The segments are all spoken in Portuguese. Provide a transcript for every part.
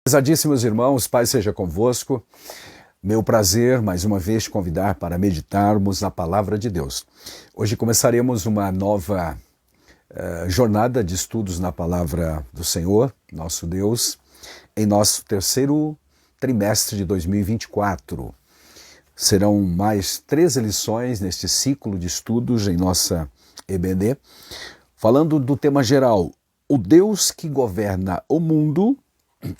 Prezadíssimos irmãos, Pai seja convosco. Meu prazer, mais uma vez, te convidar para meditarmos na Palavra de Deus. Hoje começaremos uma nova jornada de estudos na Palavra do Senhor, nosso Deus, em nosso terceiro trimestre de 2024. Serão mais 13 lições neste ciclo de estudos em nossa EBD, falando do tema geral, o Deus que governa o mundo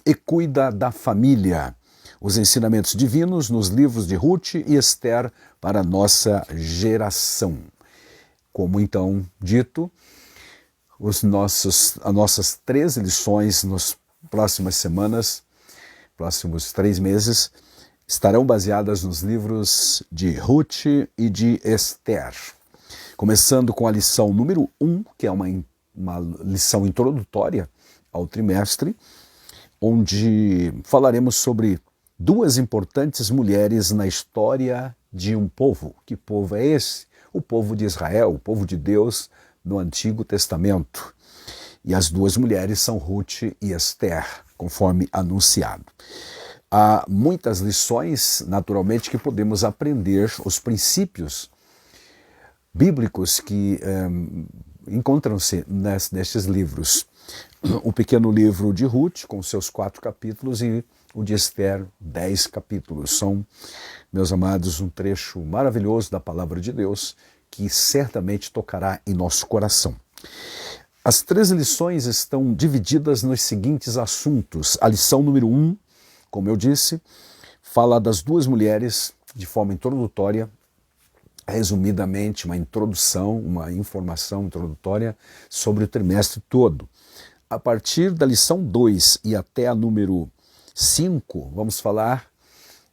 e cuida da família. Os ensinamentos divinos nos livros de Ruth e Esther para a nossa geração. Como então dito, as nossas 13 lições nas próximas semanas, próximos 3 meses, estarão baseadas nos livros de Ruth e de Esther. Começando com a lição número 1, que é uma lição introdutória ao trimestre, onde falaremos sobre duas importantes mulheres na história de um povo. Que povo é esse? O povo de Israel, o povo de Deus no Antigo Testamento. E as duas mulheres são Ruth e Esther, conforme anunciado. Há muitas lições, naturalmente, que podemos aprender, os princípios bíblicos que encontram-se nestes livros. O pequeno livro de Ruth, com seus 4 capítulos, e o de Esther, 10 capítulos. São, meus amados, um trecho maravilhoso da Palavra de Deus que certamente tocará em nosso coração. As 13 lições estão divididas nos seguintes assuntos. A lição número 1, como eu disse, fala das duas mulheres de forma introdutória, resumidamente, uma introdução, uma informação introdutória sobre o trimestre todo. A partir da lição 2 e até a número 5, vamos falar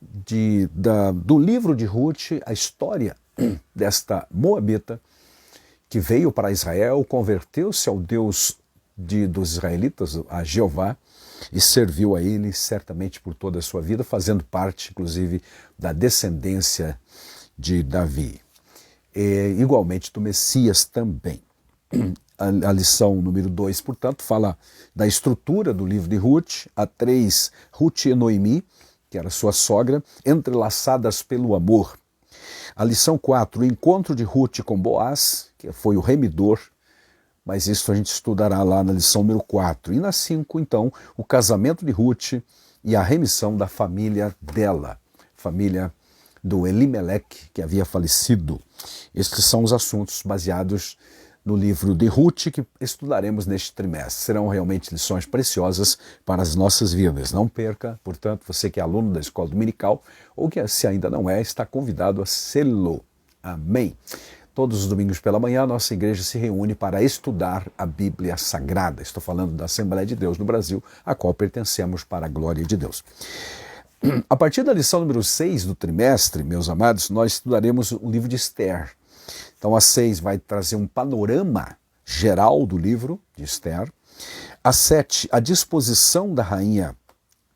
do livro de Ruth, a história desta moabita que veio para Israel, converteu-se ao Deus dos israelitas, a Jeová, e serviu a ele certamente por toda a sua vida, fazendo parte, inclusive, da descendência de Davi. E, igualmente do Messias também. A lição número 2, portanto, fala da estrutura do livro de Ruth. A 3, Ruth e Noemi, que era sua sogra, entrelaçadas pelo amor. A lição 4, o encontro de Ruth com Boaz, que foi o remidor, mas isso a gente estudará lá na lição número 4. E na 5, então, o casamento de Ruth e a remissão da família dela, família do Elimelec, que havia falecido. Estes são os assuntos baseados no livro de Ruth que estudaremos neste trimestre. Serão realmente lições preciosas para as nossas vidas. Não perca, portanto, você que é aluno da Escola Dominical ou que, se ainda não é, está convidado a sê-lo. Amém. Todos os domingos pela manhã, nossa igreja se reúne para estudar a Bíblia Sagrada. Estou falando da Assembleia de Deus no Brasil, a qual pertencemos para a glória de Deus. A partir da lição número 6 do trimestre, meus amados, nós estudaremos o livro de Esther. Então a 6 vai trazer um panorama geral do livro de Esther. A 7, a disposição da rainha,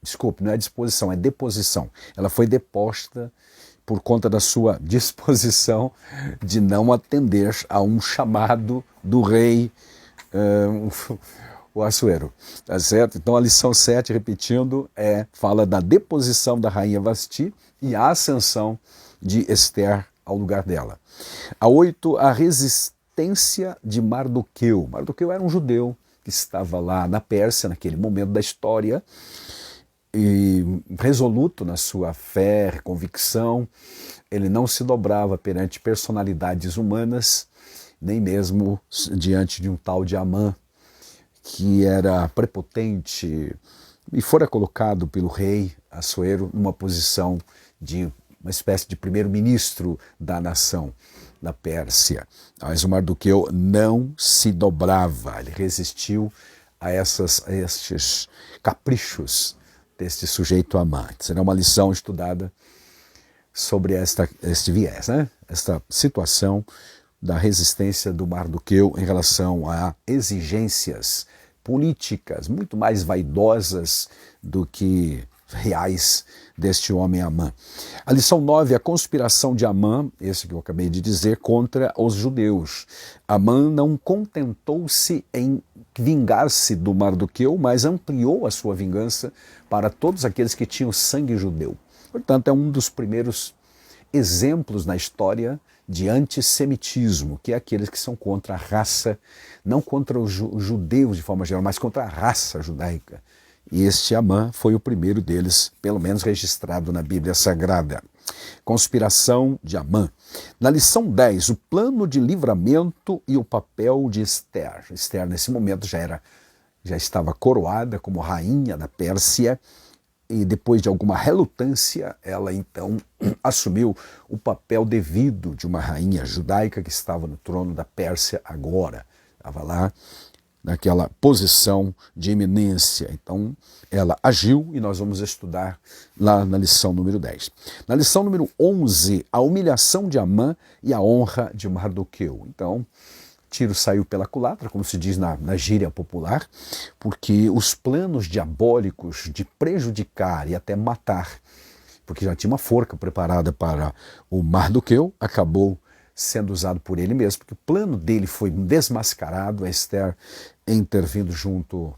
desculpe, não é disposição, é deposição. Ela foi deposta por conta da sua disposição de não atender a um chamado do rei o Assuero, tá certo? Então a lição 7, repetindo, fala da deposição da rainha Vasti e a ascensão de Esther ao lugar dela. A 8, a resistência de Mardoqueu. Mardoqueu era um judeu que estava lá na Pérsia, naquele momento da história, e resoluto na sua fé, convicção. Ele não se dobrava perante personalidades humanas, nem mesmo diante de um tal de Amã, que era prepotente e fora colocado pelo rei Assuero numa posição de uma espécie de primeiro-ministro da nação, da Pérsia. Mas o Mardoqueu não se dobrava, ele resistiu a estes caprichos deste sujeito Amã. Será uma lição estudada sobre este viés, né? Esta situação da resistência do Mardoqueu em relação a exigências políticas muito mais vaidosas do que reais deste homem Amã. A lição 9, a conspiração de Amã, esse que eu acabei de dizer, contra os judeus. Amã não contentou-se em vingar-se do Mardoqueu, mas ampliou a sua vingança para todos aqueles que tinham sangue judeu. Portanto, é um dos primeiros exemplos na história de antissemitismo, que é aqueles que são contra a raça, não contra os judeus de forma geral, mas contra a raça judaica. E este Amã foi o primeiro deles, pelo menos registrado na Bíblia Sagrada. Conspiração de Amã. Na lição 10, o plano de livramento e o papel de Esther. Esther, nesse momento, já estava coroada como rainha da Pérsia, e depois de alguma relutância, ela então assumiu o papel devido de uma rainha judaica que estava no trono da Pérsia agora. Estava lá naquela posição de eminência. Então, ela agiu e nós vamos estudar lá na lição número 10. Na lição número 11, a humilhação de Amã e a honra de Mardoqueu. Então, tiro saiu pela culatra, como se diz na gíria popular, porque os planos diabólicos de prejudicar e até matar, porque já tinha uma forca preparada para o Mardoqueu, acabou sendo usado por ele mesmo, porque o plano dele foi desmascarado, a Esther intervindo junto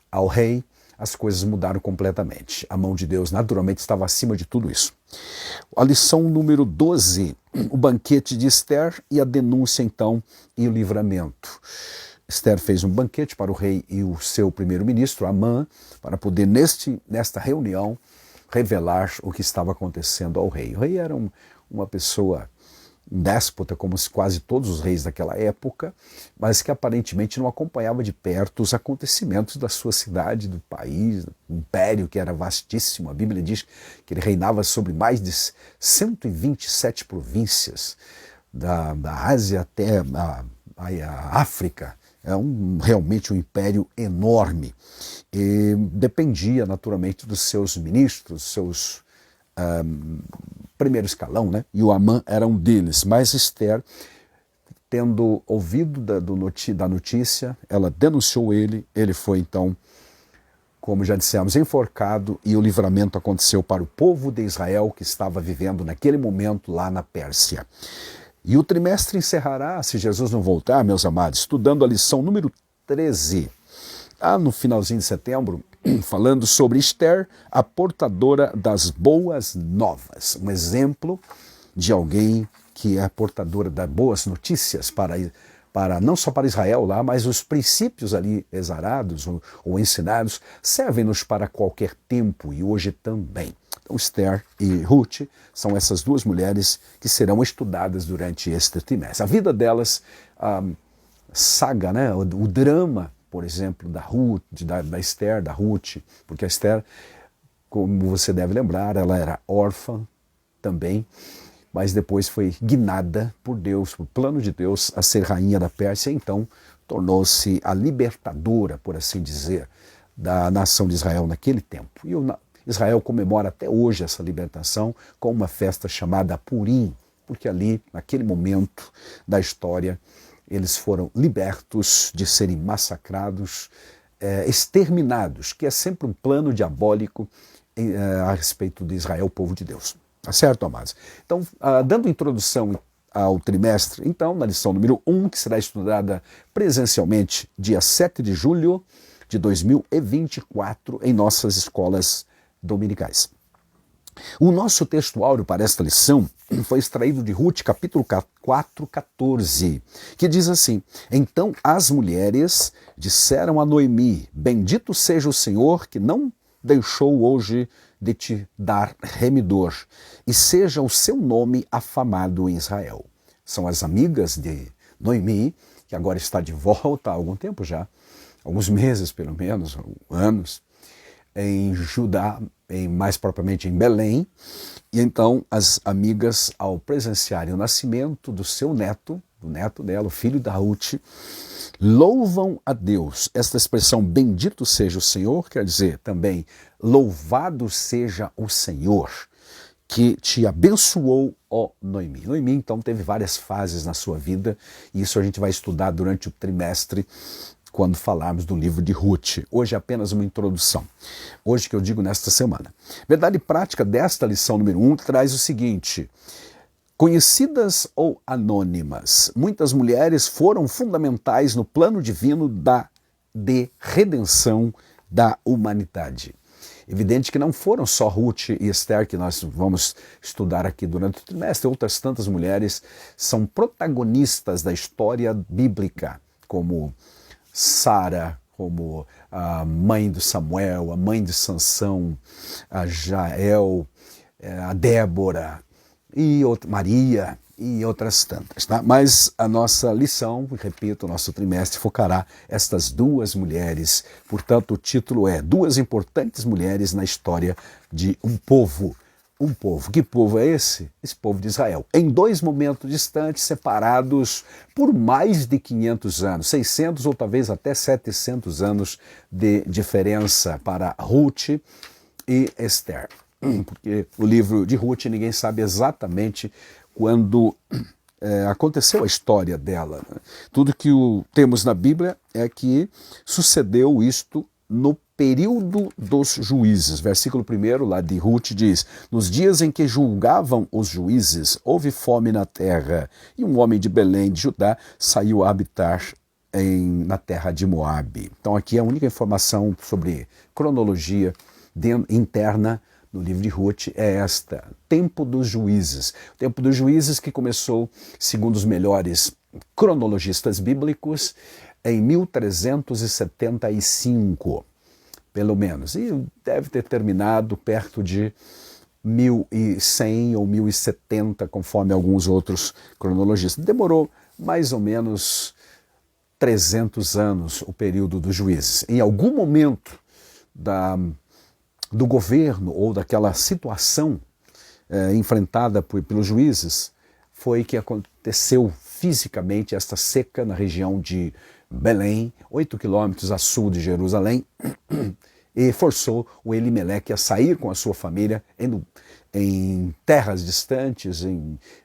ao rei, as coisas mudaram completamente. A mão de Deus naturalmente estava acima de tudo isso. A lição número 12, o banquete de Esther e a denúncia então e o livramento. Esther fez um banquete para o rei e o seu primeiro-ministro, Amã, para poder nesta reunião revelar o que estava acontecendo ao rei. O rei era uma pessoa déspota, como quase todos os reis daquela época, mas que aparentemente não acompanhava de perto os acontecimentos da sua cidade, do país, do império que era vastíssimo. A Bíblia diz que ele reinava sobre mais de 127 províncias, da Ásia até a África. É realmente um império enorme. E dependia naturalmente dos seus ministros, seus primeiro escalão, né? E o Amã era um deles. Mas Esther, tendo ouvido da notícia, ela denunciou ele foi então, como já dissemos, enforcado, e o livramento aconteceu para o povo de Israel que estava vivendo naquele momento lá na Pérsia. E o trimestre encerrará, se Jesus não voltar, meus amados, estudando a lição número 13. No finalzinho de setembro, falando sobre Esther, a portadora das boas novas. Um exemplo de alguém que é a portadora das boas notícias para não só para Israel lá, mas os princípios ali exarados ou ensinados servem-nos para qualquer tempo e hoje também. Então, Esther e Ruth são essas duas mulheres que serão estudadas durante este trimestre. A vida delas, a saga, né, o drama, por exemplo, da Ruth, da Esther, da Ruth, porque a Esther, como você deve lembrar, ela era órfã também, mas depois foi guinada por Deus, por plano de Deus, a ser rainha da Pérsia, então tornou-se a libertadora, por assim dizer, da nação de Israel naquele tempo. E Israel comemora até hoje essa libertação com uma festa chamada Purim, porque ali, naquele momento da história, eles foram libertos de serem massacrados, exterminados, que é sempre um plano diabólico a respeito de Israel, o povo de Deus. Tá certo, amados? Então, dando introdução ao trimestre, então, na lição número 1, que será estudada presencialmente dia 7 de julho de 2024 em nossas escolas dominicais. O nosso texto áureo para esta lição foi extraído de Ruth, capítulo 4, 14, que diz assim: Então as mulheres disseram a Noemi, bendito seja o Senhor que não deixou hoje de te dar remidor, e seja o seu nome afamado em Israel. São as amigas de Noemi, que agora está de volta há algum tempo já, alguns meses pelo menos, anos, em Judá, mais propriamente em Belém, e então as amigas, ao presenciarem o nascimento do seu neto, do neto dela, o filho da Ruth, louvam a Deus. Esta expressão, bendito seja o Senhor, quer dizer também, louvado seja o Senhor, que te abençoou, ó Noemi. Noemi, então, teve várias fases na sua vida, e isso a gente vai estudar durante o trimestre, quando falarmos do livro de Ruth. Hoje é apenas uma introdução. Hoje que eu digo nesta semana. Verdade prática desta lição número 1 traz o seguinte: conhecidas ou anônimas, muitas mulheres foram fundamentais no plano divino de redenção da humanidade. Evidente que não foram só Ruth e Esther que nós vamos estudar aqui durante o trimestre, outras tantas mulheres são protagonistas da história bíblica, como Sara, como a mãe de Samuel, a mãe de Sansão, a Jael, a Débora, e Maria e outras tantas. Tá? Mas a nossa lição, repito, o nosso trimestre focará estas duas mulheres. Portanto, o título é Duas Importantes Mulheres na História de um Povo. Um povo. Que povo é esse? Esse povo de Israel. Em dois momentos distantes, separados por mais de 500 anos, 600 ou talvez até 700 anos de diferença para Ruth e Esther. Porque o livro de Ruth ninguém sabe exatamente quando aconteceu a história dela. Tudo que temos na Bíblia é que sucedeu isto no período dos juízes. Versículo 1 lá de Ruth diz: nos dias em que julgavam os juízes, houve fome na terra, e um homem de Belém de Judá saiu a habitar na terra de Moabe. Então aqui a única informação sobre cronologia interna no livro de Ruth é esta: tempo dos juízes. O tempo dos juízes que começou, segundo os melhores cronologistas bíblicos, em 1375, pelo menos. E deve ter terminado perto de 1100 ou 1070, conforme alguns outros cronologistas. Demorou mais ou menos 300 anos o período dos juízes. Em algum momento do governo ou daquela situação enfrentada pelos juízes, foi que aconteceu fisicamente esta seca na região de Belém, 8 quilômetros a sul de Jerusalém, e forçou o Elimeleque a sair com a sua família em terras distantes,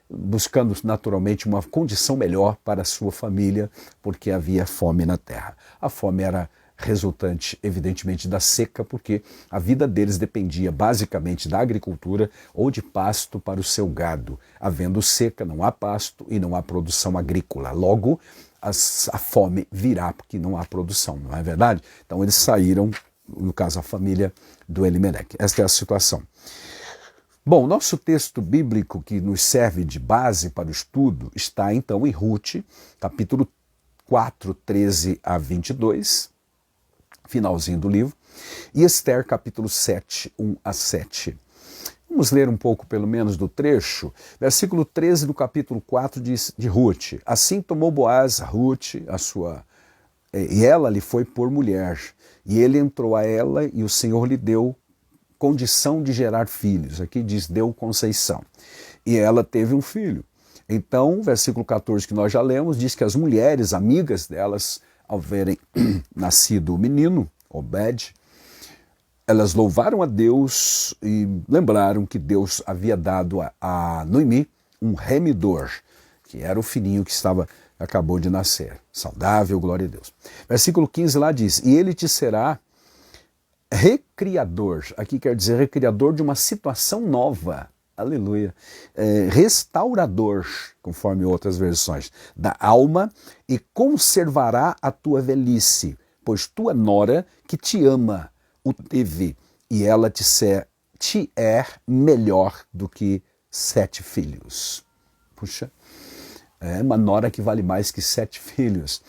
buscando naturalmente uma condição melhor para a sua família, porque havia fome na terra. A fome era resultante, evidentemente, da seca, porque a vida deles dependia basicamente da agricultura ou de pasto para o seu gado. Havendo seca, não há pasto e não há produção agrícola. Logo, a fome virá porque não há produção, não é verdade? Então eles saíram, no caso a família do Elimeleque. Esta é a situação. Bom, nosso texto bíblico que nos serve de base para o estudo está então em Ruth, capítulo 4, 13 a 22, finalzinho do livro, e Esther, capítulo 7, 1 a 7. Vamos ler um pouco, pelo menos, do trecho. Versículo 13 do capítulo 4 de Ruth. Assim tomou Boaz Ruth, e ela lhe foi por mulher. E ele entrou a ela, e o Senhor lhe deu condição de gerar filhos. Aqui diz, deu conceição. E ela teve um filho. Então, versículo 14 que nós já lemos, diz que as mulheres, amigas delas, ao verem nascido o menino, Obed, elas louvaram a Deus e lembraram que Deus havia dado a Noemi um remidor, que era o filhinho que acabou de nascer. Saudável, glória a Deus. Versículo 15 lá diz, e ele te será recriador. Aqui quer dizer recriador de uma situação nova. Aleluia. Restaurador, conforme outras versões, da alma, e conservará a tua velhice, pois tua nora que te ama o teve, e ela te é melhor do que 7 filhos. Puxa, é uma nora que vale mais que 7 filhos.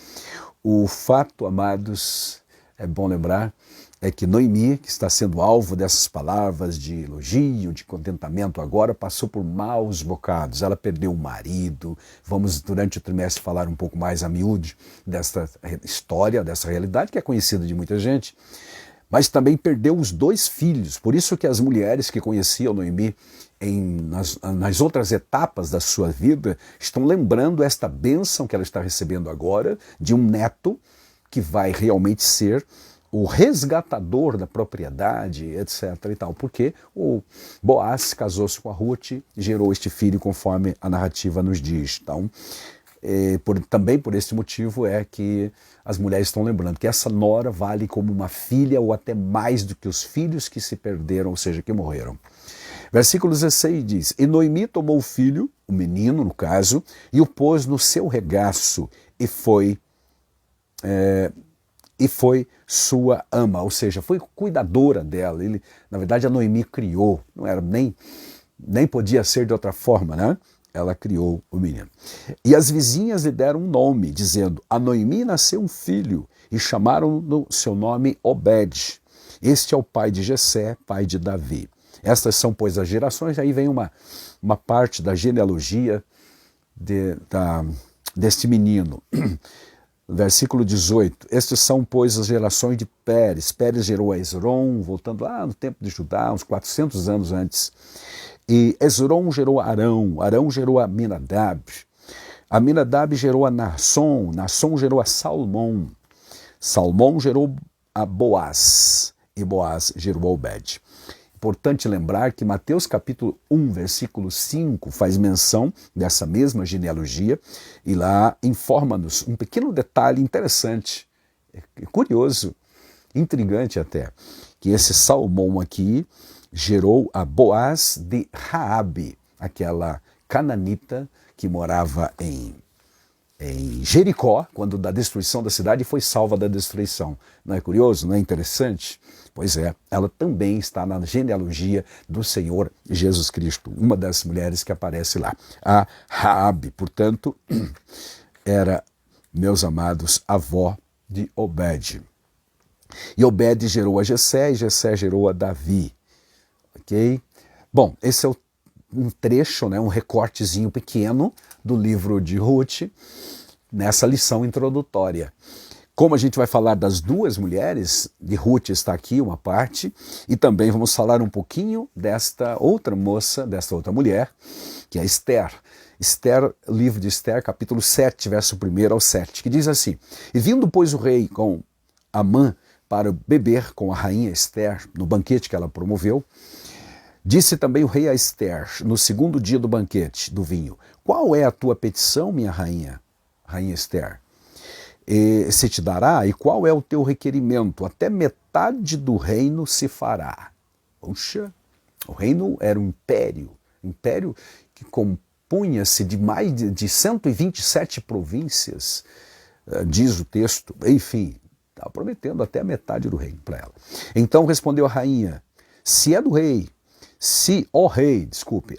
O fato, amados, é bom lembrar, é que Noemi, que está sendo alvo dessas palavras de elogio, de contentamento agora, passou por maus bocados. Ela perdeu o marido. Vamos, durante o trimestre, falar um pouco mais a miúde dessa história, dessa realidade que é conhecida de muita gente. Mas também perdeu os 2 filhos. Por isso que as mulheres que conheciam Noemi nas outras etapas da sua vida estão lembrando esta bênção que ela está recebendo agora de um neto que vai realmente ser o resgatador da propriedade, etc. e tal, porque o Boaz casou-se com a Ruth e gerou este filho conforme a narrativa nos diz. Então, Também por esse motivo é que as mulheres estão lembrando que essa nora vale como uma filha ou até mais do que os filhos que se perderam, ou seja, que morreram. Versículo 16 diz: E Noemi tomou o filho, o menino no caso, e o pôs no seu regaço e foi sua ama, ou seja, foi cuidadora dela. Na verdade, a Noemi criou, não era nem podia ser de outra forma, né? Ela criou o menino. E as vizinhas lhe deram um nome, dizendo: A Noemi nasceu um filho, e chamaram no seu nome Obed. Este é o pai de Jessé, pai de Davi. Estas são, pois, as gerações. Aí vem uma parte da genealogia deste menino. Versículo 18. Estes são, pois, as gerações de Pérez. Pérez gerou a Esrom, voltando lá no tempo de Judá, uns 400 anos antes. E Esrom gerou a Arão. Arão gerou a Aminadab. Aminadab gerou a Naasson. Naasson gerou a Salmão. Salmão gerou a Boaz. E Boaz gerou a Obed. Importante lembrar que Mateus capítulo 1, versículo 5 faz menção dessa mesma genealogia e lá informa-nos um pequeno detalhe interessante, curioso, intrigante até, que esse Salmão aqui gerou a Boaz de Raabe, aquela cananita que morava em Jericó, quando da destruição da cidade, foi salva da destruição. Não é curioso? Não é interessante? Pois é, ela também está na genealogia do Senhor Jesus Cristo, uma das mulheres que aparece lá. A Raabe, portanto, era, meus amados, avó de Obed. E Obed gerou a Jessé, e Jessé gerou a Davi. Ok? Bom, esse é um trecho, né, um recortezinho pequeno do livro de Ruth, nessa lição introdutória. Como a gente vai falar das duas mulheres, de Ruth está aqui uma parte, e também vamos falar um pouquinho desta outra moça, desta outra mulher, que é Esther. Esther, livro de Esther, capítulo 7, verso 1 ao 7, que diz assim: E vindo, pois, o rei com Amã para beber com a rainha Esther, no banquete que ela promoveu, disse também o rei a Esther, no segundo dia do banquete do vinho: Qual é a tua petição, minha rainha, rainha Esther? E se te dará, e qual é o teu requerimento? Até metade do reino se fará. Puxa, o reino era um império que compunha-se de mais de 127 províncias, diz o texto. Enfim, estava prometendo até a metade do reino para ela. Então respondeu a rainha: Se é do rei, ó rei,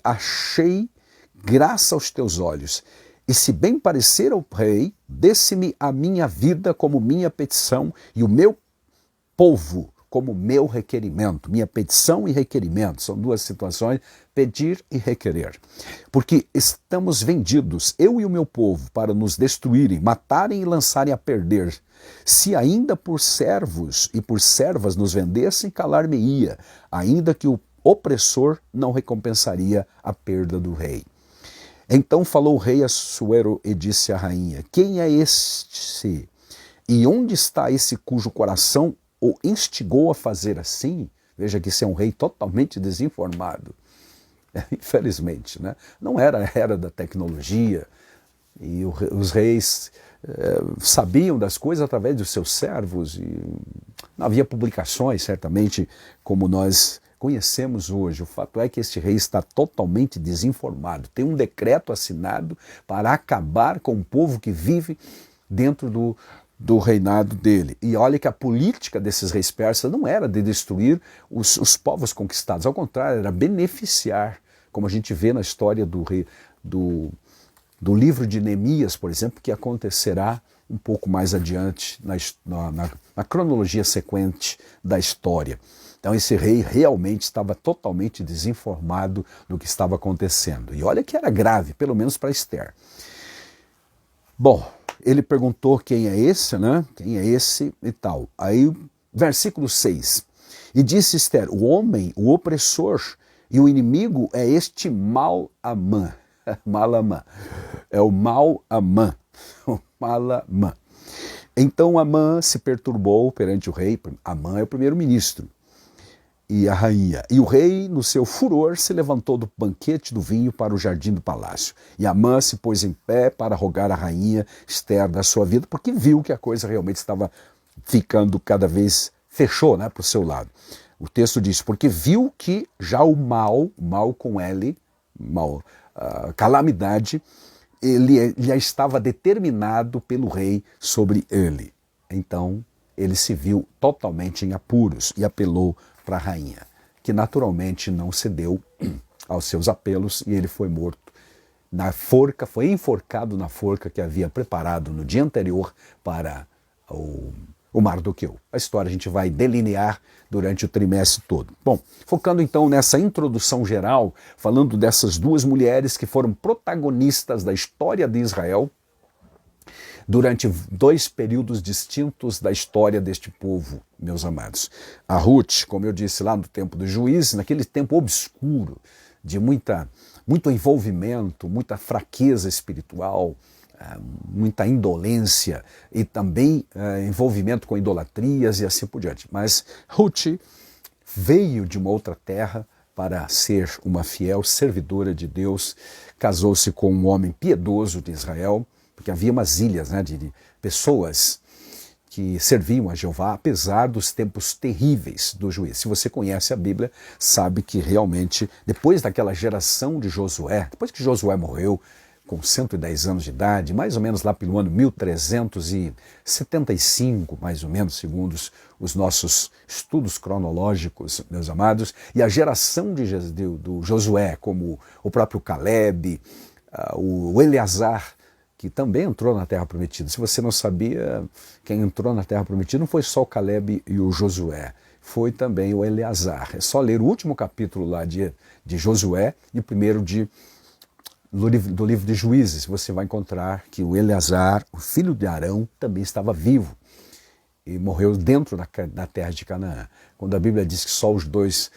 achei graça aos teus olhos, e se bem parecer ao rei, desse-me a minha vida como minha petição e o meu povo como meu requerimento. Minha petição e requerimento são duas situações, pedir e requerer. Porque estamos vendidos, eu e o meu povo, para nos destruírem, matarem e lançarem a perder. Se ainda por servos e por servas nos vendessem, calar-me-ia, ainda que o opressor não recompensaria a perda do rei. Então falou o rei Assuero e disse à rainha: Quem é este? E onde está esse cujo coração o instigou a fazer assim? Veja que esse é um rei totalmente desinformado. Infelizmente, né? Não era a era da tecnologia e os reis sabiam das coisas através dos seus servos e não havia publicações, certamente, como nós conhecemos hoje. O fato é que este rei está totalmente desinformado. Tem um decreto assinado para acabar com o povo que vive dentro do reinado dele. E olha que a política desses reis persas não era de destruir os povos conquistados, ao contrário, era beneficiar, como a gente vê na história do livro de Neemias, por exemplo, que acontecerá um pouco mais adiante na cronologia sequente da história. Então esse rei realmente estava totalmente desinformado do que estava acontecendo. E olha que era grave, pelo menos para Esther. Bom, ele perguntou quem é esse, né? Quem é esse e tal. Aí, versículo 6. E disse Esther: O homem, o opressor e o inimigo é este Mal-Amã. Mal-Amã. É o Mal-Amã. O Mal-Amã. Então Amã se perturbou perante o rei. Amã é o primeiro-ministro. e a rainha. E o rei, no seu furor, se levantou do banquete do vinho para o jardim do palácio. E Amã se pôs em pé para rogar à rainha Ester da sua vida, porque viu que a coisa realmente estava ficando cada vez, fechou, né, para o seu lado. O texto diz, porque viu que já o mal com L, calamidade, ele já estava determinado pelo rei sobre ele. Então, ele se viu totalmente em apuros e apelou para a rainha, que naturalmente não cedeu aos seus apelos e ele foi morto na forca, foi enforcado na forca que havia preparado no dia anterior para o Mardoqueu. A história a gente vai delinear durante o trimestre todo. Bom, focando então nessa introdução geral, falando dessas duas mulheres que foram protagonistas da história de Israel, durante dois períodos distintos da história deste povo, meus amados. A Ruth, como eu disse lá no tempo dos juízes, naquele tempo obscuro, de muito envolvimento, muita fraqueza espiritual, muita indolência e também envolvimento com idolatrias e assim por diante. Mas Ruth veio de uma outra terra para ser uma fiel servidora de Deus, casou-se com um homem piedoso de Israel, porque havia umas ilhas, né, de pessoas que serviam a Jeová, apesar dos tempos terríveis do juiz. Se você conhece a Bíblia, sabe que realmente, depois daquela geração de Josué, depois que Josué morreu, com 110 anos de idade, mais ou menos lá pelo ano 1375, mais ou menos, segundo os nossos estudos cronológicos, meus amados, e a geração do Josué, como o próprio Caleb, o Eleazar, que também entrou na Terra Prometida. Se você não sabia, quem entrou na Terra Prometida não foi só o Caleb e o Josué, foi também o Eleazar. É só ler o último capítulo lá de Josué e o primeiro do livro de Juízes. Você vai encontrar que o Eleazar, o filho de Arão, também estava vivo e morreu dentro da terra de Canaã. Quando a Bíblia diz que só os dois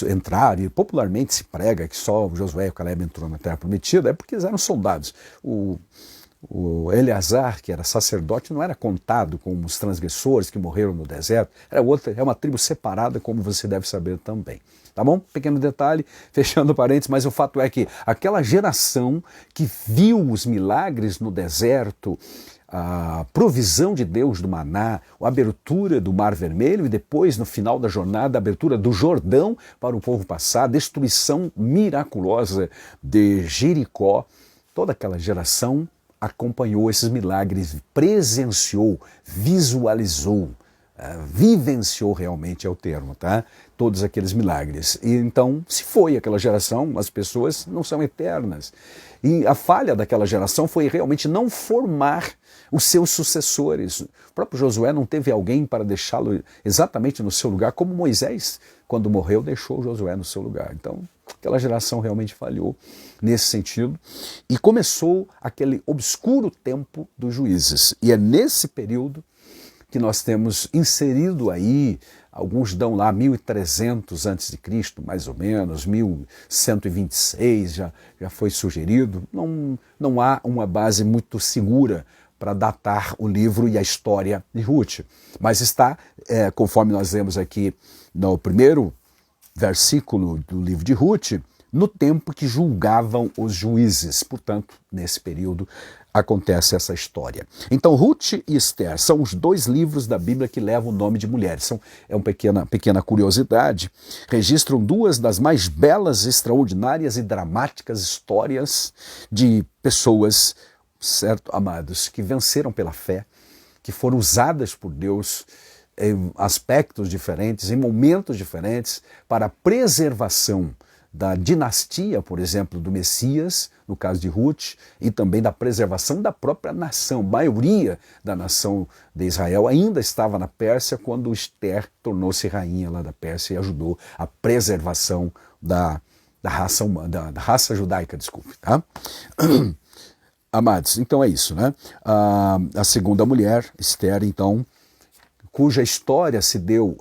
entraram, e popularmente se prega que só Josué e o Caleb entrou na Terra Prometida, é porque eles eram soldados. O Eleazar, que era sacerdote, não era contado como os transgressores que morreram no deserto, é uma tribo separada, como você deve saber também. Tá bom? Pequeno detalhe, fechando parênteses, mas o fato é que aquela geração que viu os milagres no deserto, a provisão de Deus do maná, a abertura do Mar Vermelho e depois, no final da jornada, a abertura do Jordão para o povo passar, a destruição miraculosa de Jericó, toda aquela geração acompanhou esses milagres, presenciou, visualizou, vivenciou realmente é o termo, tá? Todos aqueles milagres. E então, se foi aquela geração, as pessoas não são eternas. E a falha daquela geração foi realmente não formar os seus sucessores. O próprio Josué não teve alguém para deixá-lo exatamente no seu lugar, como Moisés, quando morreu, deixou Josué no seu lugar. Então, aquela geração realmente falhou nesse sentido. E começou aquele obscuro tempo dos juízes. E é nesse período que nós temos inserido aí, alguns dão lá 1300 a.C., mais ou menos, 1126 já foi sugerido. Não há uma base muito segura para datar o livro e a história de Ruth. Mas está, conforme nós vemos aqui no primeiro versículo do livro de Ruth, no tempo que julgavam os juízes. Portanto, nesse período acontece essa história. Então, Ruth e Esther são os dois livros da Bíblia que levam o nome de mulheres. É uma pequena curiosidade. Registram duas das mais belas, extraordinárias e dramáticas histórias de pessoas, certo, amados, que venceram pela fé, que foram usadas por Deus em aspectos diferentes, em momentos diferentes, para a preservação da dinastia, por exemplo, do Messias, no caso de Ruth, e também da preservação da própria nação. A maioria da nação de Israel ainda estava na Pérsia quando Esther tornou-se rainha lá da Pérsia e ajudou a preservação da raça judaica, desculpe, tá? Amados, então é isso, né? A segunda mulher, Esther, então, cuja história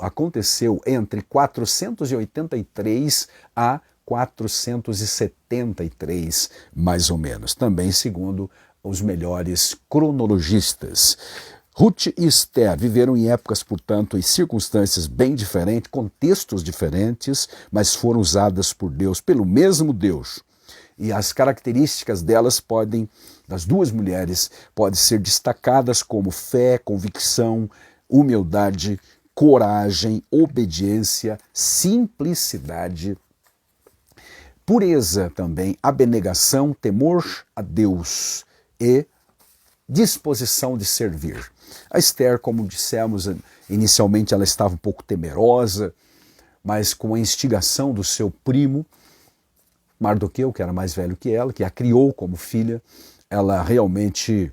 aconteceu entre 483 a 473, mais ou menos, também segundo os melhores cronologistas. Ruth e Esther viveram em épocas, portanto, e circunstâncias bem diferentes, contextos diferentes, mas foram usadas por Deus, pelo mesmo Deus. E as características das duas mulheres, podem ser destacadas como fé, convicção, humildade, coragem, obediência, simplicidade, pureza também, abnegação, temor a Deus e disposição de servir. A Esther, como dissemos, inicialmente ela estava um pouco temerosa, mas com a instigação do seu primo, Mardoqueu, que era mais velho que ela, que a criou como filha, ela realmente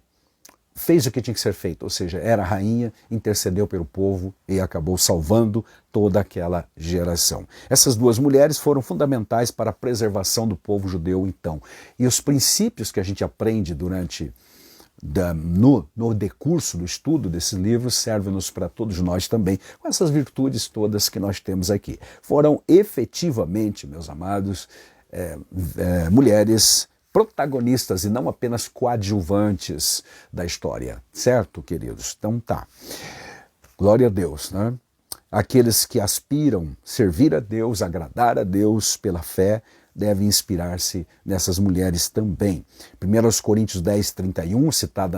fez o que tinha que ser feito, ou seja, era rainha, intercedeu pelo povo e acabou salvando toda aquela geração. Essas duas mulheres foram fundamentais para a preservação do povo judeu então. E os princípios que a gente aprende no decurso do estudo desses livros servem-nos para todos nós também, com essas virtudes todas que nós temos aqui. Foram efetivamente, meus amados, mulheres protagonistas e não apenas coadjuvantes da história, certo, queridos? Então tá, glória a Deus, né? Aqueles que aspiram servir a Deus, agradar a Deus pela fé, devem inspirar-se nessas mulheres também. 1 Coríntios 10, 31, citado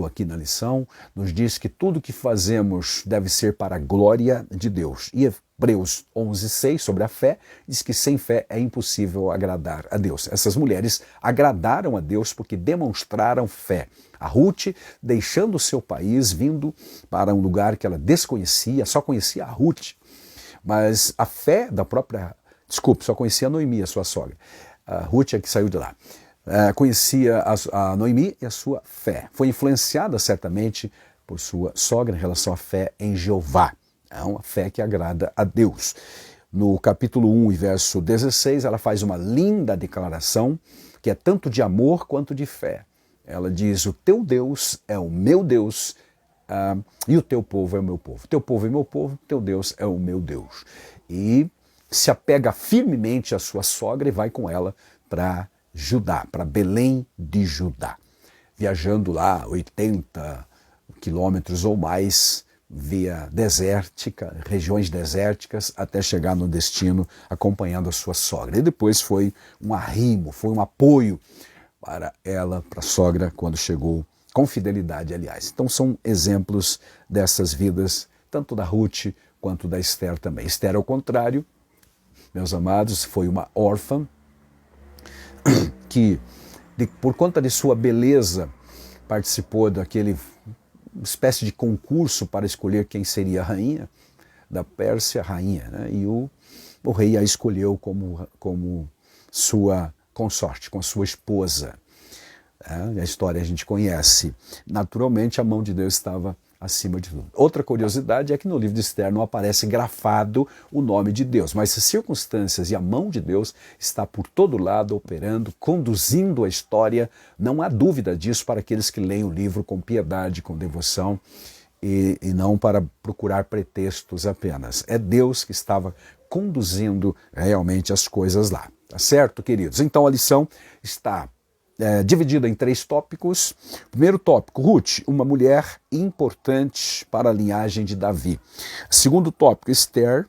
aqui na lição, nos diz que tudo que fazemos deve ser para a glória de Deus. E Hebreus 11, 6, sobre a fé, diz que sem fé é impossível agradar a Deus. Essas mulheres agradaram a Deus porque demonstraram fé. A Ruth, deixando o seu país, vindo para um lugar que ela desconhecia, só conhecia a Ruth, mas a fé da própria... Desculpe, só conhecia a Noemi, a sua sogra. A Ruth é que saiu de lá. Conhecia a Noemi e a sua fé. Foi influenciada certamente por sua sogra em relação à fé em Jeová. É uma fé que agrada a Deus. No capítulo 1 e verso 16, ela faz uma linda declaração que é tanto de amor quanto de fé. Ela diz, o teu Deus é o meu Deus e o teu povo é o meu povo. Teu povo é meu povo, teu Deus é o meu Deus. E se apega firmemente à sua sogra e vai com ela para Judá, para Belém de Judá. Viajando lá 80 quilômetros ou mais, via desértica, regiões desérticas, até chegar no destino acompanhando a sua sogra. E depois foi um arrimo, foi um apoio para ela, para a sogra, quando chegou, com fidelidade, aliás. Então são exemplos dessas vidas, tanto da Ruth quanto da Esther também. Esther, ao contrário, meus amados, foi uma órfã que, por conta de sua beleza, participou daquele espécie de concurso para escolher quem seria a rainha da Pérsia, rainha, né? E o rei a escolheu como sua consorte, como sua esposa. A história a gente conhece. Naturalmente, a mão de Deus estava acima de tudo. Outra curiosidade é que no livro de Esther não aparece grafado o nome de Deus, mas as circunstâncias e a mão de Deus está por todo lado operando, conduzindo a história. Não há dúvida disso para aqueles que leem o livro com piedade, com devoção e não para procurar pretextos apenas. É Deus que estava conduzindo realmente as coisas lá. Tá certo, queridos? Então a lição está dividida em 3 tópicos. Primeiro tópico, Ruth, uma mulher importante para a linhagem de Davi. Segundo tópico, Esther,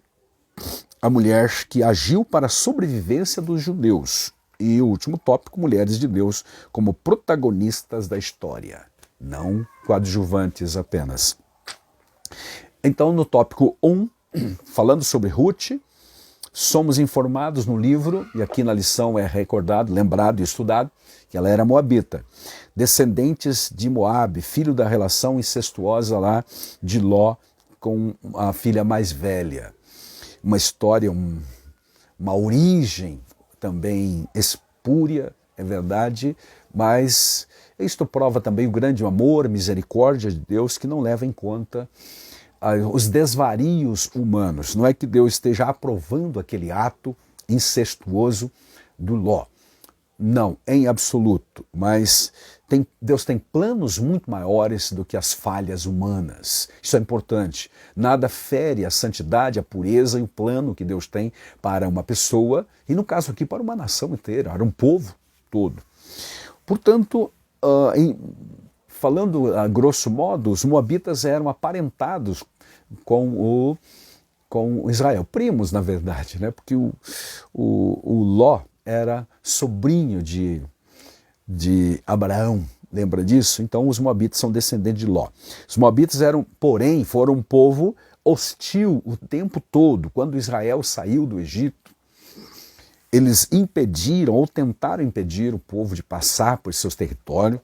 a mulher que agiu para a sobrevivência dos judeus. E o último tópico, mulheres de Deus como protagonistas da história, não coadjuvantes apenas. Então, no tópico 1, falando sobre Ruth, somos informados no livro, e aqui na lição é recordado, lembrado e estudado, que ela era moabita, descendentes de Moabe, filho da relação incestuosa lá de Ló com a filha mais velha. Uma história, uma origem também espúria, é verdade, mas isto prova também o grande amor, misericórdia de Deus, que não leva em conta os desvarios humanos. Não é que Deus esteja aprovando aquele ato incestuoso do Ló. Não, em absoluto, mas Deus tem planos muito maiores do que as falhas humanas. Isso é importante. Nada fere a santidade, a pureza e o plano que Deus tem para uma pessoa, e no caso aqui para uma nação inteira, para um povo todo. Portanto, falando a grosso modo, os moabitas eram aparentados com Israel, primos na verdade, né? Porque o Ló era sobrinho de Abraão, lembra disso? Então os moabitas são descendentes de Ló. Os moabitas foram um povo hostil o tempo todo. Quando Israel saiu do Egito, eles impediram ou tentaram impedir o povo de passar por seus territórios,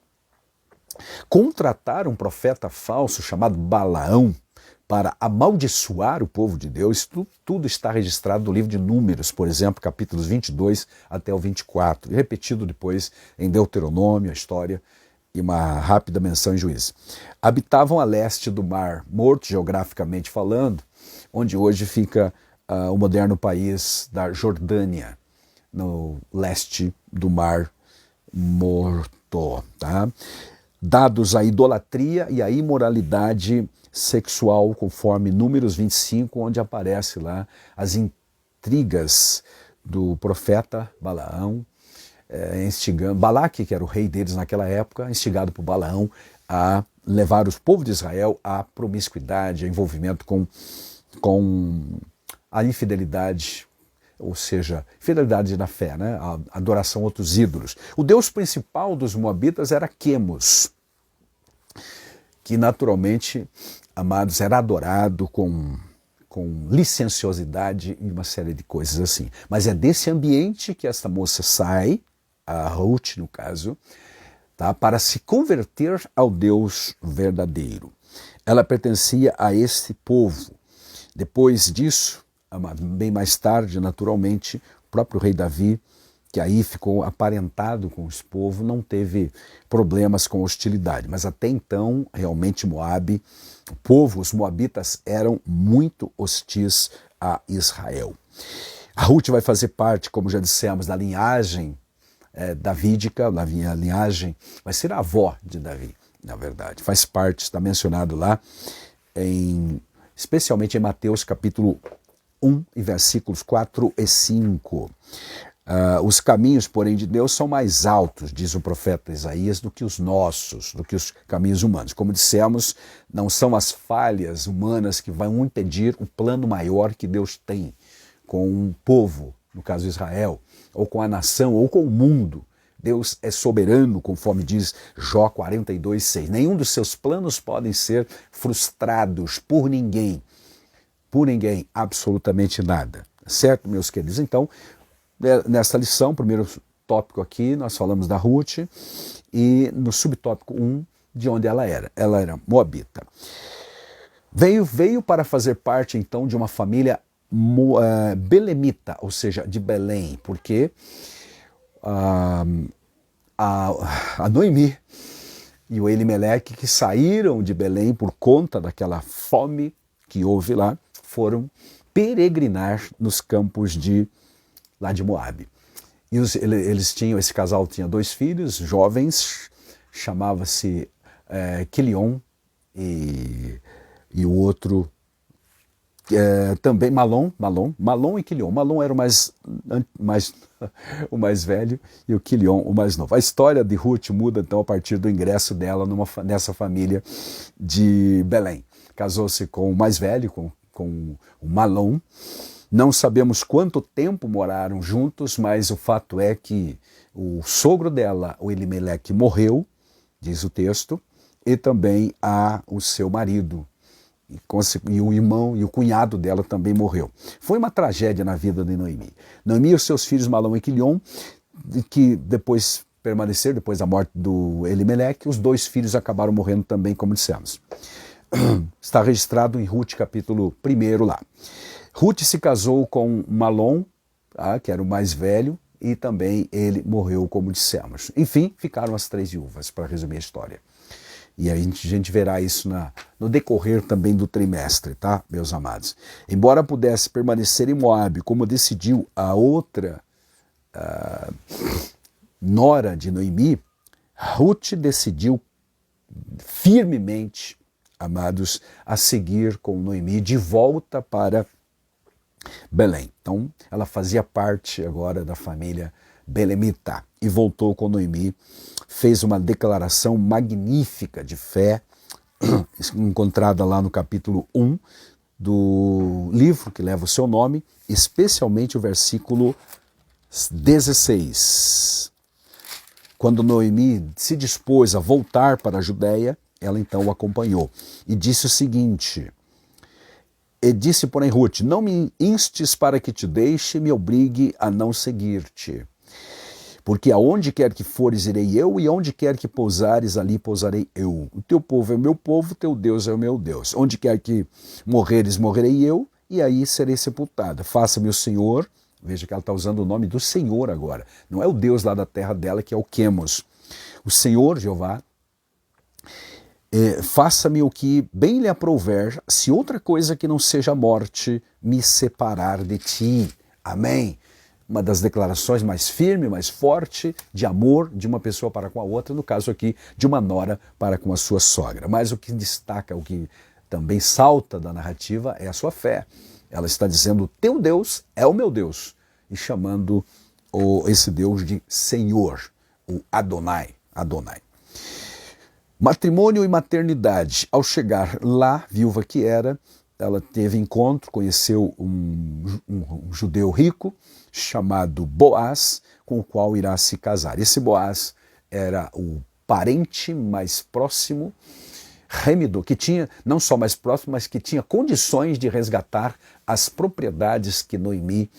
contrataram um profeta falso chamado Balaão para amaldiçoar o povo de Deus. Isso tudo está registrado no livro de Números, por exemplo, capítulos 22 até o 24, e repetido depois em Deuteronômio, a história, e uma rápida menção em Juízes. Habitavam a leste do Mar Morto, geograficamente falando, onde hoje fica o moderno país da Jordânia, no leste do Mar Morto, tá? Dados à idolatria e à imoralidade sexual, conforme Números 25, onde aparece lá as intrigas do profeta Balaão, instigando Balaque, que era o rei deles naquela época, instigado por Balaão a levar os povos de Israel à promiscuidade, a envolvimento com a infidelidade, ou seja, fidelidade na fé, né? A adoração a outros ídolos. O deus principal dos moabitas era Quemos, que naturalmente, amados, era adorado com licenciosidade e uma série de coisas assim. Mas é desse ambiente que esta moça sai, a Ruth no caso, tá, para se converter ao Deus verdadeiro. Ela pertencia a esse povo. Depois disso, bem mais tarde, naturalmente, o próprio rei Davi, que aí ficou aparentado com esse povo, não teve problemas com hostilidade. Mas até então, realmente, Moabe, o povo, os moabitas, eram muito hostis a Israel. A Ruth vai fazer parte, como já dissemos, da linhagem davídica, da linhagem, vai ser a avó de Davi, na verdade. Faz parte, está mencionado lá, especialmente em Mateus capítulo 1 e versículos 4 e 5. Os caminhos, porém, de Deus são mais altos, diz o profeta Isaías, do que os nossos, do que os caminhos humanos. Como dissemos, não são as falhas humanas que vão impedir o plano maior que Deus tem com um povo, no caso Israel, ou com a nação, ou com o mundo. Deus é soberano, conforme diz Jó 42:6. Nenhum dos seus planos podem ser frustrados por ninguém. Por ninguém, absolutamente nada. Certo, meus queridos? Então, nessa lição, primeiro tópico aqui, nós falamos da Ruth, e no subtópico 1, de onde ela era. Ela era moabita. Veio para fazer parte, então, de uma família belemita, ou seja, de Belém, porque a Noemi e o Elimeleque, que saíram de Belém por conta daquela fome que houve lá, foram peregrinar nos campos lá de Moabe. E esse casal tinha 2 filhos jovens, chamava-se Quilion e o outro também Malom e Quilion. Malom era o mais velho e o Quilion o mais novo. A história de Ruth muda então a partir do ingresso dela nessa família de Belém. Casou-se com o mais velho, com o Malom. Não sabemos quanto tempo moraram juntos, mas o fato é que o sogro dela, o Elimeleque, morreu, diz o texto, e também o seu marido, e o irmão e o cunhado dela também morreu. Foi uma tragédia na vida de Noemi. Noemi e os seus filhos Malom e Quilion, que depois permaneceram, depois da morte do Elimeleque, os 2 filhos acabaram morrendo também, como dissemos. Está registrado em Ruth capítulo 1 lá. Ruth se casou com Malom, que era o mais velho, e também ele morreu, como dissemos. Enfim, ficaram as 3 viúvas, para resumir a história. E a gente verá isso no decorrer também do trimestre, tá, meus amados? Embora pudesse permanecer em Moabe, como decidiu a outra nora de Noemi, Ruth decidiu firmemente, amados, a seguir com Noemi de volta para Belém. Então, ela fazia parte agora da família belemita, e voltou com Noemi, fez uma declaração magnífica de fé, encontrada lá no capítulo 1 do livro que leva o seu nome, especialmente o versículo 16. Quando Noemi se dispôs a voltar para a Judéia, ela então o acompanhou e disse o seguinte: e disse, porém, Ruth, não me instes para que te deixe, me obrigue a não seguir-te. Porque aonde quer que fores, irei eu, e onde quer que pousares, ali pousarei eu. O teu povo é o meu povo, o teu Deus é o meu Deus. Onde quer que morreres, morrerei eu, e aí serei sepultada. Faça-me o Senhor, veja que ela está usando o nome do Senhor agora. Não é o Deus lá da terra dela, que é o Quemos. O Senhor, Jeová, faça-me o que bem lhe aprouver, se outra coisa que não seja a morte me separar de ti. Amém. Uma das declarações mais firme, mais forte de amor de uma pessoa para com a outra, no caso aqui de uma nora para com a sua sogra. Mas o que destaca, o que também salta da narrativa é a sua fé. Ela está dizendo, teu Deus é o meu Deus, e chamando esse Deus de Senhor, o Adonai. Adonai. Matrimônio e maternidade. Ao chegar lá, viúva que era, ela teve encontro, conheceu um judeu rico chamado Boaz, com o qual irá se casar. Esse Boaz era o parente mais próximo, remido, que tinha, não só mais próximo, mas que tinha condições de resgatar as propriedades que Noemi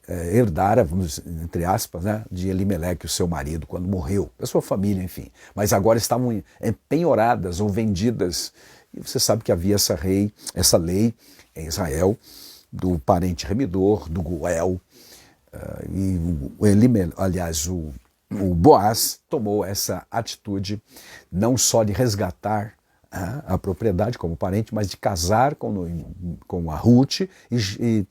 herdara, vamos, entre aspas, né, de Elimeleque, o seu marido, quando morreu, a sua família, enfim. Mas agora estavam penhoradas ou vendidas. E você sabe que havia essa lei em Israel, do parente remidor, do Goel, e o Boaz tomou essa atitude não só de resgatar a propriedade como parente, mas de casar com a Ruth e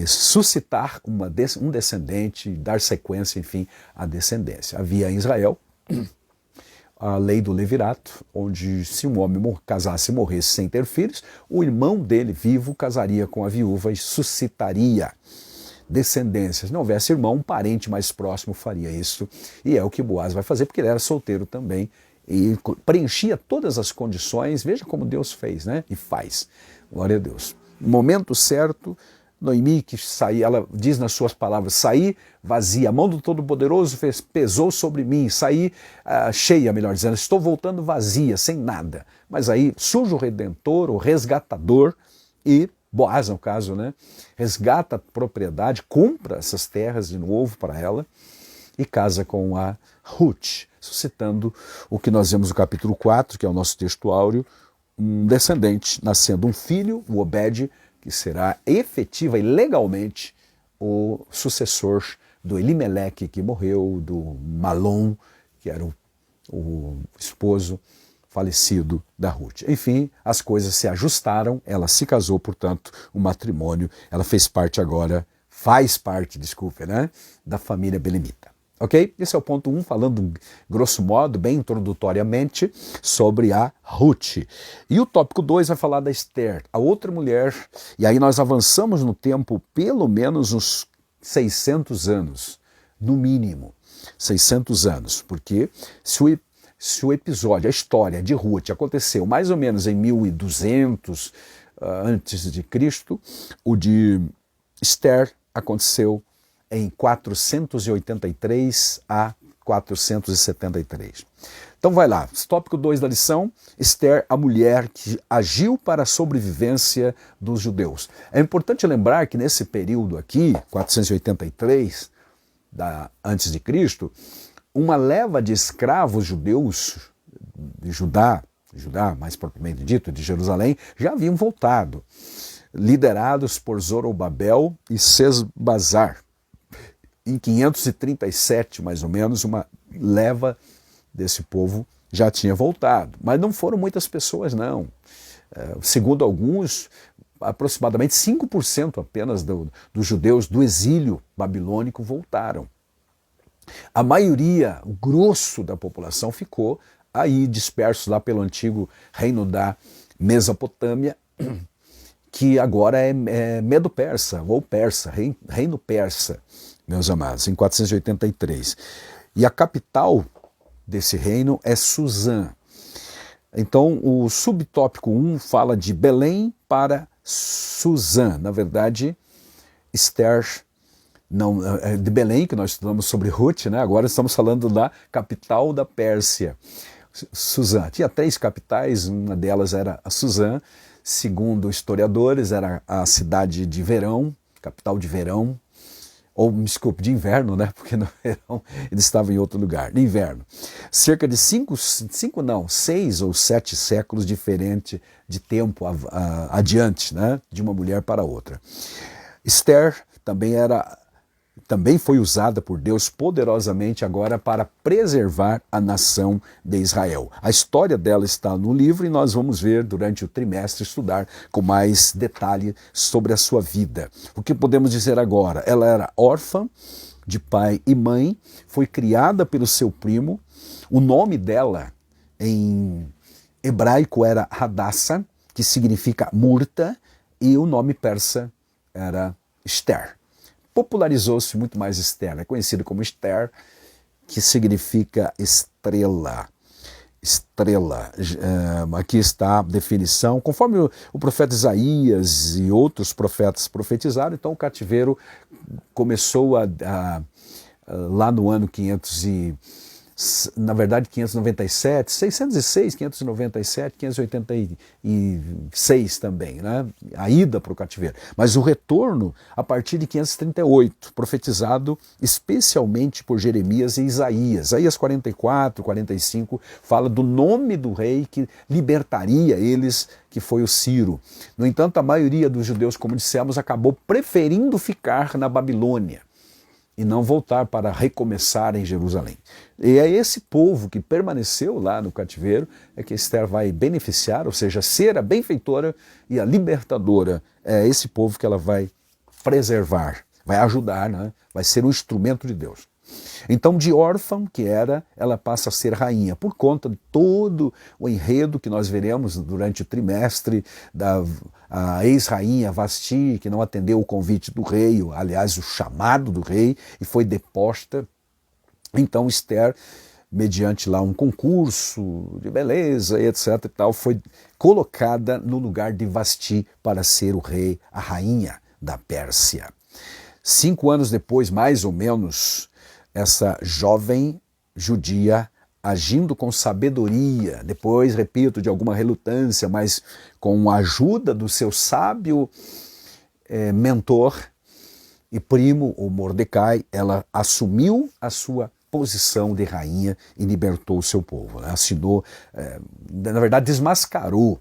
suscitar um descendente, dar sequência, enfim, à descendência. Havia em Israel a lei do levirato, onde se um homem casasse e morresse sem ter filhos, o irmão dele vivo casaria com a viúva e suscitaria descendências. Se não houvesse irmão, um parente mais próximo faria isso, e é o que Boaz vai fazer, porque ele era solteiro também, e preenchia todas as condições. Veja como Deus fez, né? E faz. Glória a Deus. No momento certo, Noemi, que saía, ela diz nas suas palavras, saí vazia, a mão do Todo-Poderoso pesou sobre mim, saí cheia, melhor dizendo, estou voltando vazia, sem nada. Mas aí surge o Redentor, o resgatador, e Boaz, no caso, né, resgata a propriedade, compra essas terras de novo para ela e casa com a Ruth, suscitando o que nós vemos no capítulo 4, que é o nosso texto áureo, um descendente, nascendo um filho, o Obed, que será efetiva e legalmente o sucessor do Elimeleque, que morreu, do Malom, que era o esposo falecido da Ruth. Enfim, as coisas se ajustaram, ela se casou, portanto, o matrimônio, ela faz parte, né, da família belemita. Ok? Esse é o ponto 1, falando grosso modo, bem introdutoriamente, sobre a Ruth. E o tópico 2 vai falar da Esther, a outra mulher, e aí nós avançamos no tempo pelo menos uns 600 anos, no mínimo, 600 anos, porque se o episódio, a história de Ruth aconteceu mais ou menos em 1200 antes de Cristo, o de Esther aconteceu em 483 a 473. Então vai lá, tópico 2 da lição, Esther, a mulher que agiu para a sobrevivência dos judeus. É importante lembrar que nesse período aqui, 483 antes de Cristo, uma leva de escravos judeus de Judá, mais propriamente dito, de Jerusalém, já haviam voltado, liderados por Zorobabel e Sesbazar. Em 537, mais ou menos, uma leva desse povo já tinha voltado. Mas não foram muitas pessoas, não. Segundo alguns, aproximadamente 5% apenas dos judeus do exílio babilônico voltaram. A maioria, o grosso da população ficou aí dispersos lá pelo antigo reino da Mesopotâmia, que agora é Medo-Persa, ou Persa, reino persa, meus amados, em 483. E a capital desse reino é Suzã. Então, o subtópico 1 fala de Belém para Suzã. Na verdade, Esther, não, de Belém, que nós estudamos sobre Ruth, né? Agora estamos falando da capital da Pérsia, Suzã. Tinha 3 capitais, uma delas era a Suzã, segundo historiadores, era a cidade de verão, capital de verão, ou, desculpe, de inverno, né? Porque no verão eles estavam em outro lugar, de inverno. Cerca de 6 ou 7 séculos diferente de tempo adiante, né? De uma mulher para outra. Esther também foi usada por Deus poderosamente agora para preservar a nação de Israel. A história dela está no livro e nós vamos ver durante o trimestre, estudar com mais detalhe sobre a sua vida. O que podemos dizer agora? Ela era órfã de pai e mãe, foi criada pelo seu primo, o nome dela em hebraico era Hadassah, que significa murta, e o nome persa era Esther. Popularizou-se muito mais Esther, é conhecido como Esther, que significa estrela. Estrela. Aqui está a definição. Conforme o profeta Isaías e outros profetas profetizaram, então o cativeiro começou lá no ano 597, 606, 597, 586 também, né? A ida para o cativeiro. Mas o retorno a partir de 538, profetizado especialmente por Jeremias e Isaías. Isaías 44, 45, fala do nome do rei que libertaria eles, que foi o Ciro. No entanto, a maioria dos judeus, como dissemos, acabou preferindo ficar na Babilônia e não voltar para recomeçar em Jerusalém. E é esse povo que permaneceu lá no cativeiro é que Esther vai beneficiar, ou seja, ser a benfeitora e a libertadora. É esse povo que ela vai preservar, vai ajudar, né? Vai ser um instrumento de Deus. Então, de órfã que era, ela passa a ser rainha, por conta de todo o enredo que nós veremos durante o trimestre da ex-rainha Vasti, que não atendeu o convite do rei, aliás, o chamado do rei, e foi deposta. Então, Esther, mediante lá um concurso de beleza e etc. e tal, foi colocada no lugar de Vasti para ser o rei, a rainha da Pérsia. 5 anos depois, mais ou menos, essa jovem judia agindo com sabedoria, depois, repito, de alguma relutância, mas com a ajuda do seu sábio mentor e primo, o Mordecai, ela assumiu a sua posição de rainha e libertou o seu povo. Né? Assinou, na verdade, desmascarou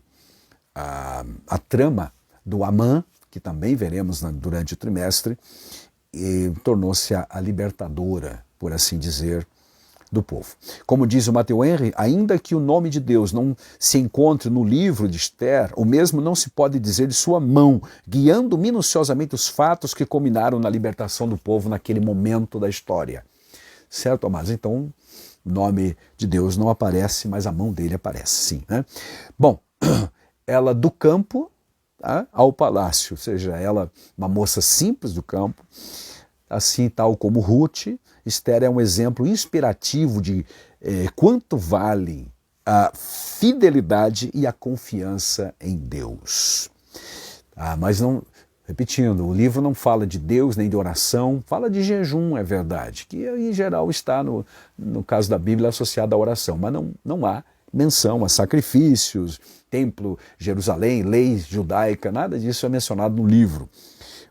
a trama do Amã, que também veremos durante o trimestre, e tornou-se a libertadora, por assim dizer, do povo. Como diz o Matthew Henry, ainda que o nome de Deus não se encontre no livro de Esther, o mesmo não se pode dizer de sua mão, guiando minuciosamente os fatos que culminaram na libertação do povo naquele momento da história. Certo, amados? Então, o nome de Deus não aparece, mas a mão dele aparece, sim. Né? Bom, ela do campo ao palácio, ou seja, ela, uma moça simples do campo, assim tal como Ruth, Esther é um exemplo inspirativo de quanto vale a fidelidade e a confiança em Deus. Mas não, repetindo, o livro não fala de Deus nem de oração, fala de jejum, é verdade, que em geral está, no caso da Bíblia, associado à oração, mas não há menção a sacrifícios, templo, Jerusalém, lei judaica, nada disso é mencionado no livro.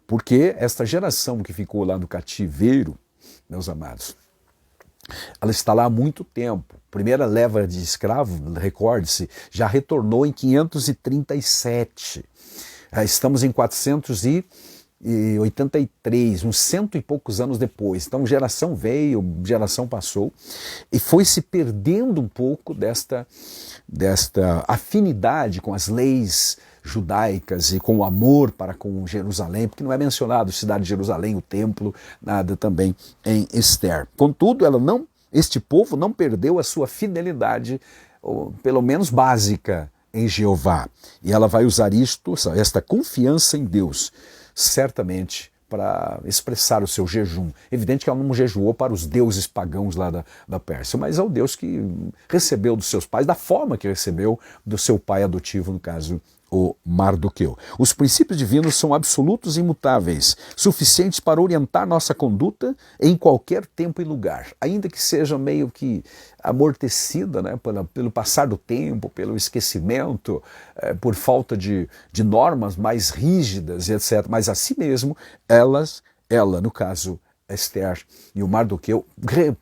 Porque esta geração que ficou lá no cativeiro, meus amados, ela está lá há muito tempo. Primeira leva de escravo, recorde-se, já retornou em 537. Estamos em 483, uns 100 e poucos anos depois. Então, geração veio, geração passou, e foi se perdendo um pouco desta afinidade com as leis judaicas e com o amor para com Jerusalém, porque não é mencionado a cidade de Jerusalém, o templo, nada também em Esther. Contudo, este povo não perdeu a sua fidelidade, ou pelo menos básica, em Jeová. E ela vai usar esta confiança em Deus, certamente para expressar o seu jejum. Evidente que ela não jejuou para os deuses pagãos lá da Pérsia, mas ao Deus que recebeu dos seus pais, da forma que recebeu do seu pai adotivo, no caso, o Mardoqueu. Os princípios divinos são absolutos e imutáveis, suficientes para orientar nossa conduta em qualquer tempo e lugar, ainda que seja meio que amortecida, né, pelo passar do tempo, pelo esquecimento, por falta de normas mais rígidas e etc. Mas assim mesmo, ela, no caso, Esther e o Mardoqueu,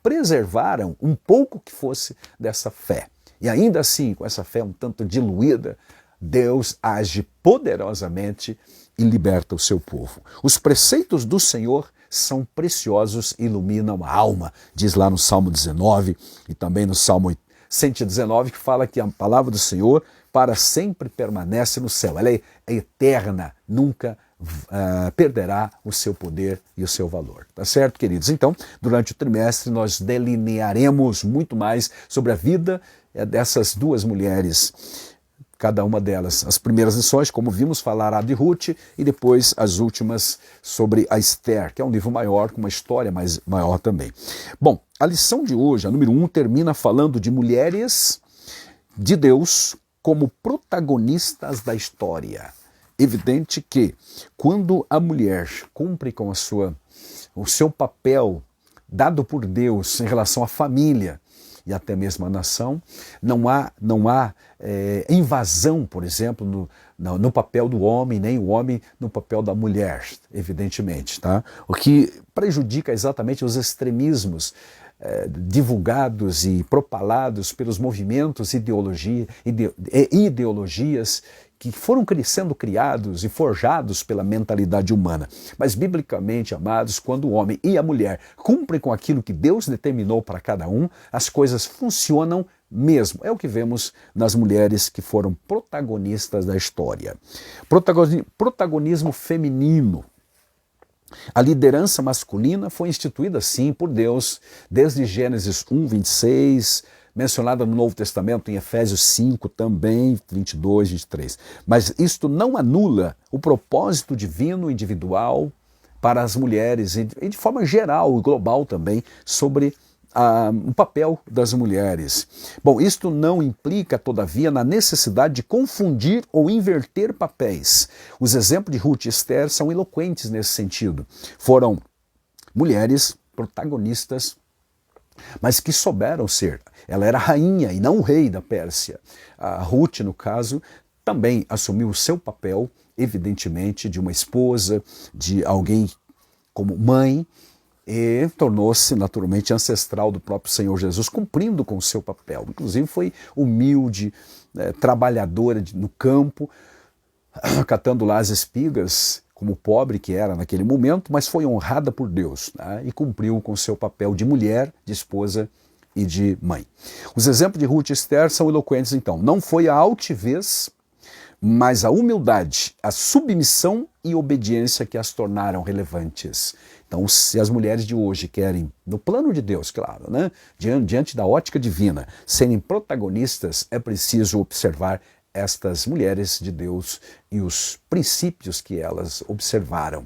preservaram um pouco que fosse dessa fé. E ainda assim, com essa fé um tanto diluída, Deus age poderosamente e liberta o seu povo. Os preceitos do Senhor são preciosos e iluminam a alma, diz lá no Salmo 19 e também no Salmo 119, que fala que a palavra do Senhor para sempre permanece no céu. Ela é eterna, nunca perderá o seu poder e o seu valor. Tá certo, queridos? Então, durante o trimestre, nós delinearemos muito mais sobre a vida dessas duas mulheres, cada uma delas. As primeiras lições, como vimos, falará de Ruth, e depois as últimas sobre a Esther, que é um livro maior, com uma história maior também. Bom, a lição de hoje, a número 1, termina falando de mulheres de Deus como protagonistas da história. Evidente que quando a mulher cumpre com o seu papel dado por Deus em relação à família e até mesmo à nação, não há invasão, por exemplo, no papel do homem, nem o homem no papel da mulher, evidentemente. Tá? O que prejudica exatamente os extremismos divulgados e propalados pelos movimentos ideologias que foram sendo criados e forjados pela mentalidade humana. Mas, biblicamente, amados, quando o homem e a mulher cumprem com aquilo que Deus determinou para cada um, as coisas funcionam mesmo. É o que vemos nas mulheres que foram protagonistas da história. Protagonismo feminino. A liderança masculina foi instituída, sim, por Deus, desde Gênesis 1, 26, mencionada no Novo Testamento em Efésios 5 também, 22, 23. Mas isto não anula o propósito divino individual para as mulheres e de forma geral e global também sobre o papel das mulheres. Bom, isto não implica, todavia, na necessidade de confundir ou inverter papéis. Os exemplos de Ruth e Esther são eloquentes nesse sentido. Foram mulheres protagonistas, mas que souberam ser. Ela era rainha e não o rei da Pérsia. A Ruth, no caso, também assumiu o seu papel, evidentemente, de uma esposa, de alguém como mãe, e tornou-se naturalmente ancestral do próprio Senhor Jesus, cumprindo com o seu papel. Inclusive foi humilde, trabalhadora no campo, catando lá as espigas, como pobre que era naquele momento, mas foi honrada por Deus, né? E cumpriu com o seu papel de mulher, de esposa e de mãe. Os exemplos de Ruth e Esther são eloquentes, então. Não foi a altivez, mas a humildade, a submissão e obediência que as tornaram relevantes. Então, se as mulheres de hoje querem, no plano de Deus, claro, né, diante da ótica divina, serem protagonistas, é preciso observar estas mulheres de Deus e os princípios que elas observaram,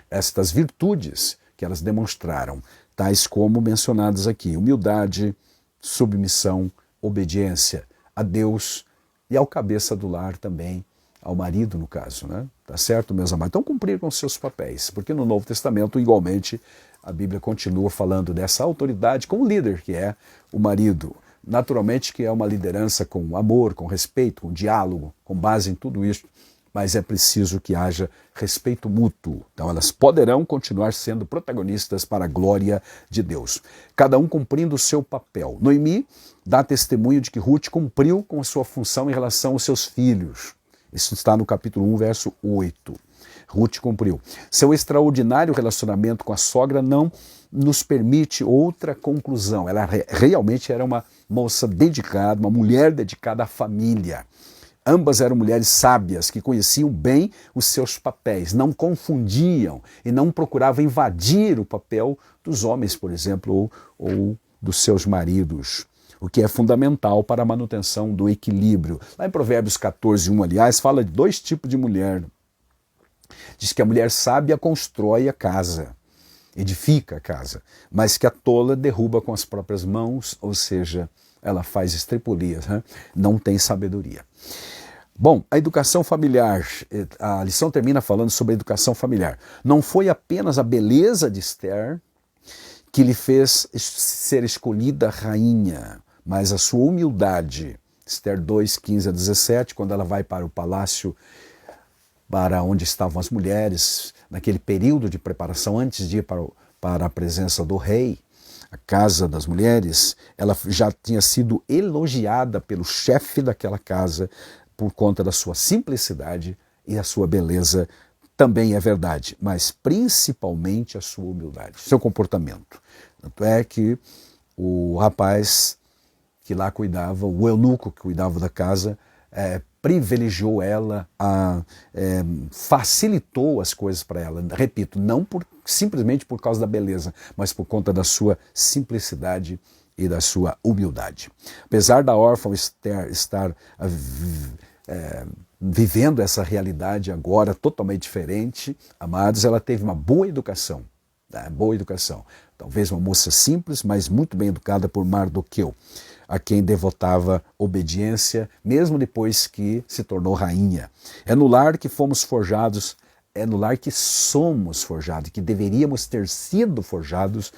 estas virtudes que elas demonstraram, tais como mencionadas aqui: humildade, submissão, obediência a Deus e ao cabeça do lar também, ao marido no caso, né? Tá certo, meus amados? Então cumprir com seus papéis, porque no Novo Testamento, igualmente, a Bíblia continua falando dessa autoridade como líder, que é o marido. Naturalmente que é uma liderança com amor, com respeito, com diálogo, com base em tudo isso, mas é preciso que haja respeito mútuo. Então elas poderão continuar sendo protagonistas para a glória de Deus. Cada um cumprindo o seu papel. Noemi dá testemunho de que Ruth cumpriu com a sua função em relação aos seus filhos. Isso está no capítulo 1, verso 8. Ruth cumpriu. Seu extraordinário relacionamento com a sogra não nos permite outra conclusão. Ela realmente era uma moça dedicada, uma mulher dedicada à família. Ambas eram mulheres sábias que conheciam bem os seus papéis, não confundiam e não procuravam invadir o papel dos homens, por exemplo, ou dos seus maridos. o que é fundamental para a manutenção do equilíbrio. Lá em Provérbios 14:1, aliás, fala de dois tipos de mulher. Diz que a mulher sábia constrói a casa, edifica a casa, mas que a tola derruba com as próprias mãos, ou seja, ela faz estripulias, né? Não tem sabedoria. Bom, a educação familiar, a lição termina falando sobre a educação familiar. Não foi apenas a beleza de Esther que lhe fez ser escolhida rainha, mas a sua humildade. Esther 2:15-17, quando ela vai para o palácio, para onde estavam as mulheres, naquele período de preparação antes de ir para a presença do rei, a casa das mulheres, ela já tinha sido elogiada pelo chefe daquela casa por conta da sua simplicidade e a sua beleza. Também é verdade, mas principalmente a sua humildade, seu comportamento. Tanto é que o rapaz que lá cuidava, o eunuco que cuidava da casa, privilegiou ela, facilitou as coisas para ela. Repito, não simplesmente por causa da beleza, mas por conta da sua simplicidade e da sua humildade. Apesar da órfã Esther estar vivendo essa realidade agora totalmente diferente, amados, ela teve uma boa educação. Boa educação. Talvez uma moça simples, mas muito bem educada por Mardoqueu, a quem devotava obediência, mesmo depois que se tornou rainha. É no lar que fomos forjados, é no lar que somos forjados, que deveríamos ter sido forjados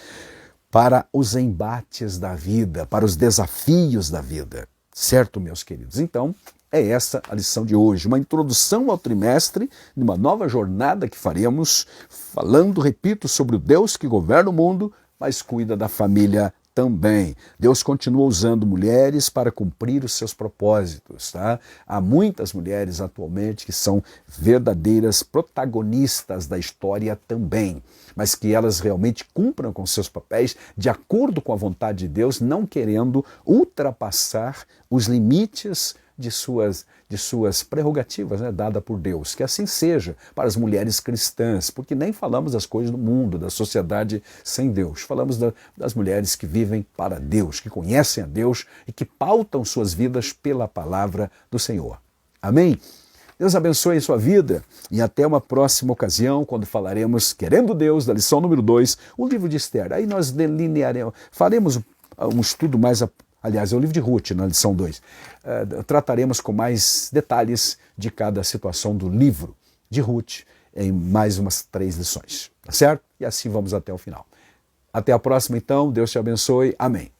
para os embates da vida, para os desafios da vida. Certo, meus queridos? Então, é essa a lição de hoje, uma introdução ao trimestre, de uma nova jornada que faremos, falando, repito, sobre o Deus que governa o mundo, mas cuida da família também. Deus continua usando mulheres para cumprir os seus propósitos, tá? Há muitas mulheres atualmente que são verdadeiras protagonistas da história também, mas que elas realmente cumpram com seus papéis de acordo com a vontade de Deus, não querendo ultrapassar os limites de suas prerrogativas, né, dada por Deus. Que assim seja para as mulheres cristãs, porque nem falamos das coisas do mundo, da sociedade sem Deus. Falamos das mulheres que vivem para Deus, que conhecem a Deus e que pautam suas vidas pela palavra do Senhor. Amém? Deus abençoe a sua vida e até uma próxima ocasião, quando falaremos, querendo Deus, da lição número 2, o livro de Esther. Aí nós delinearemos, faremos um estudo mais aliás, é o livro de Ruth, na lição 2. Trataremos com mais detalhes de cada situação do livro de Ruth em mais umas 3 lições, tá certo? E assim vamos até o final. Até a próxima, então. Deus te abençoe. Amém.